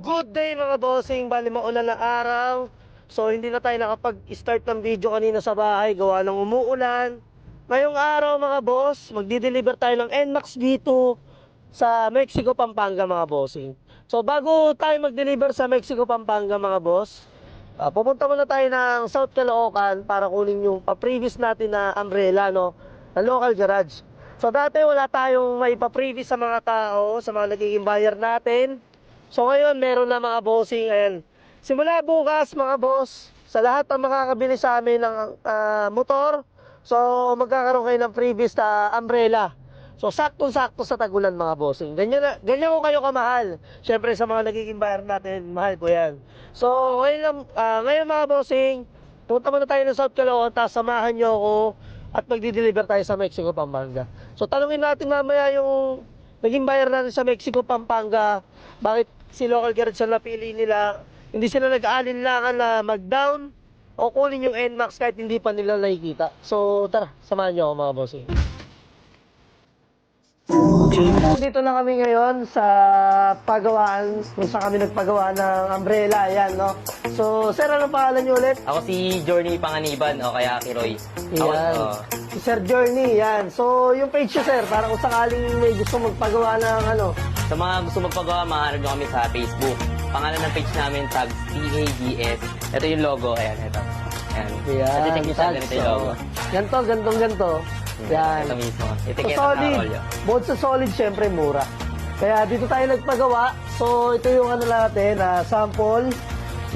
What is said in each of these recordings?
Good day mga bossing, bali maulan na araw. So hindi na tayo nakapag-start ng video kanina sa bahay, gawa ng umuulan. Ngayong araw mga boss, magdi-deliver tayo ng NMAX dito sa Mexico, Pampanga mga bossing. So bago tayo mag-deliver sa Mexico, Pampanga mga boss, pupunta muna tayo ng South Caloocan para kunin yung pa-previous natin na umbrella, no, na local garage. So dati wala tayong maipa-previous sa mga tao, sa mga nagiging buyer natin. So ngayon meron na mga bossing. Ayan, simula bukas mga boss, sa lahat ng makakabili sa amin ng motor, so magkakaroon kayo ng previous na umbrella. So sakto-sakto sa tagulan mga bossing. Ganyan ko kayo kamahal. Siyempre sa mga nagiging buyer natin, mahal ko yan. So ngayon mga bossing, punta muna tayo ng South Caloocan, tapos samahan nyo ako at magdi-deliver tayo sa Mexico, Pampanga. So tanungin natin mamaya yung naging buyer natin sa Mexico, Pampanga, bakit si local garage ang napili nila. Hindi sila nag-aalinlangan na mag-down o kunin yung NMAX kahit hindi pa nila nakikita. So tara, samahan nyo ako mga bossing. Dito na kami ngayon sa pagawaan kung saan kami nagpagawa ng umbrella. Ayan, no? So sir, anong pangalan nyo ulit? Ako si Journey Panganiban o kaya Kiroy. Yan. Si Sir Journey, yan. So, yung page nyo, sir, para kung sakaling may gusto magpagawa ng ano. Sa mga gusto magpagawa, maaari nyo kami sa Facebook. Pangalan ng page namin, Tags TAGS. Ito yung logo. Ayan, ito. Ayan. Yan. Ito yung ganito yung logo. Ganto, ganto. Yan. Ito mismo. So, Etiketa solid. na rolyo. Bukod sa solid, syempre, mura. Kaya dito tayo nagpagawa. So, ito yung ano natin, sample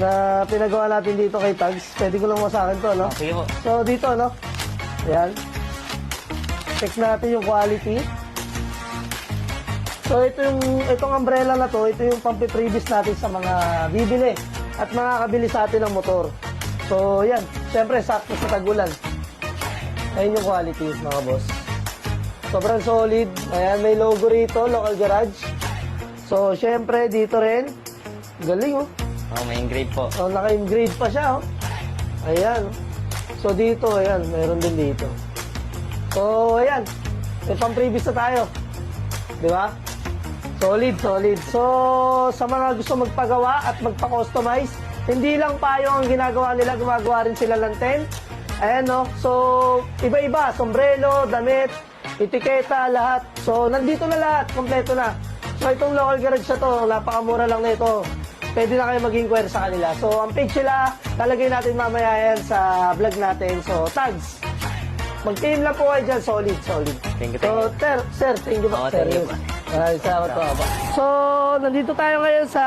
na pinagawa natin dito kay Tags. Pwede ko lang masakin to, no? Sige po. So, dito, no? Ayan. Check natin yung quality. So, itong umbrella na to, ito yung pampi-previous natin sa mga bibili at makakabili sa atin ng motor. So, yan. Siyempre, sakto sa tagulan. Ayun yung quality, mga boss. Sobrang solid. Ayan, may logo rito, local garage. So, siyempre, dito rin. Galing, oh. Oh, may engrave po. So, naka-engrave pa siya, oh. Ayan. So, dito, ayan, meron din dito. So, ayan. May pang-previous na tayo. Di ba? Solid, solid. So, sa mga gusto magpagawa at magpa-customize, hindi lang payo ang ginagawa nila, gumagawa rin sila ng tent. Ayan, no? So, iba-iba. Sombrero, damit, etiketa, lahat. So, nandito na lahat. Kompleto na. So, itong local garage na to, napakamura lang na ito. Pwede na kayo mag-inquire sa kanila. So, ang page nila, talagay natin mamaya yan sa vlog natin. So, Tags. Mag-team lang po kayo dyan. Solid, solid. Thank you, So, sir, thank you po. Thank you po. Ay, salamat po. So, nandito tayo ngayon sa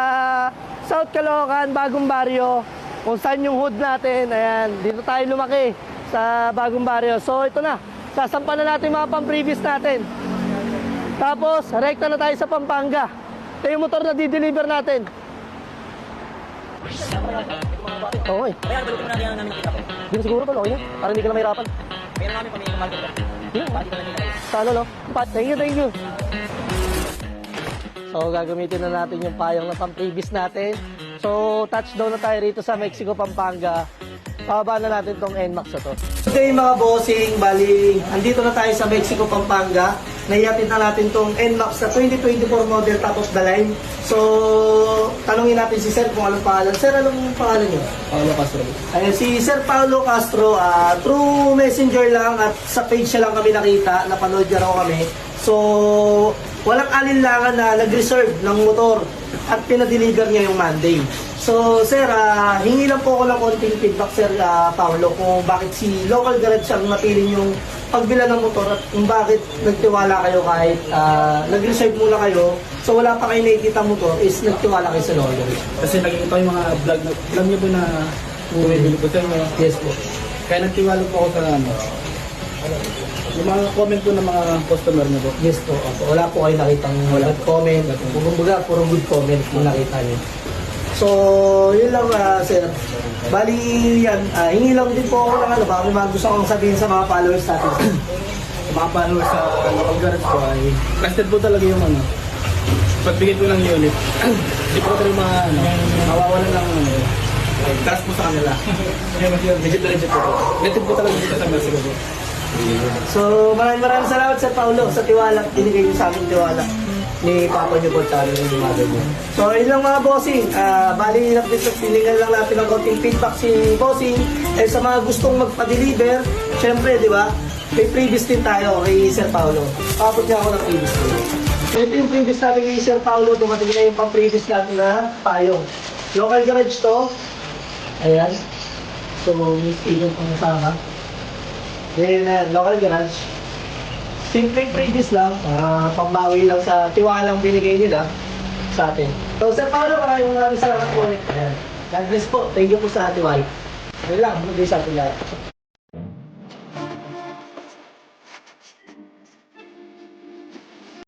South Caloocan, bagong baryo. Kung saan yung hood natin. Ayan, dito tayo lumaki sa bagong baryo. So, ito na. Sasampan na natin mga pang-previous natin. Tapos, rekta na tayo sa Pampanga. Ito yung motor na di-deliver natin. Okay. Kaya nabalik mo na kaya namin kita po. Hindi na siguro pa, okay na. Para hindi ka na mahirapan. Kaya namin pamilya market po. Sana, no? Thank you, thank you. So, gagamitin na natin yung payong na pang-previous natin. So, touchdown na tayo rito sa Mexico, Pampanga. Pababa na natin tong NMAX na to. Today mga bossing, bali, andito na tayo sa Mexico, Pampanga. Naihatid na natin tong NMAX na 2024 model tapos the line. So, tanungin natin si Sir kung anong pangalan. Sir, anong pangalan niyo? Paulo Castro. Ayun, si Sir Paulo Castro, through messenger lang at sa page siya lang kami nakita, napanood niya raw kami. So, walang alinlangan na nag-reserve ng motor at pinadeliver niya yung Monday. So, sir, hingi lang po ako ng konting feedback, Sir Paulo, kung bakit si local garage ang napili yung pagbila ng motor at kung bakit nagtiwala kayo kahit nag-reserve muna kayo. So, wala pa kayo nakikita motor is nagtiwala kayo sa local garage. Kasi nakikita ko yung mga vlog na, alam niyo po na bumibili po tayo. Yes po. Kaya nagtiwala po ako sa yung mga comment po ng mga customer niyo po. Yes po. Opo. Wala po kayo nakitang bad comment. Kumbaga, puro good comment yung nakita niyo. So, yun lang, sir. Bali, yan. Hingi lang din po ako ng ano. Baka may mga gusto kong sabihin sa mga followers natin. Yung mga followers sa local garage po ay trusted po talaga yung ano. Pagbigay po ng unit. Hindi po talaga mga nawawalan lang trust po sa kanila. Legit na legit po. Legit po talaga dito sa Mexico po. So, maraming salamat, Sir Paulo, sa tiwala. Binigay niyo sa amin tiwala. ni Papa niyo po sa amin yung mother niyo. So, yun lang mga bossing. Bali, pilingan lang natin ng konting feedback si bossing. Eh, sa mga gustong magpa-deliver, syempre, di ba? May previous din tayo kay Sir Paulo. Papot niya ako ng previous din. Ito yung previous natin kay Sir Paulo. Dumating na yung pang-previous natin na payong. Local garage to. Ayan. So, may speaker pang kasama. Then, local garage. Simpleng previous lang. Pambawi lang sa tiwalang binigay nila sa atin. So, Sir Paulo, maraming salamat po ulit. Ayan. God bless po. Thank you po sa tiwala. Ayun lang. Hindi sa atin lahat.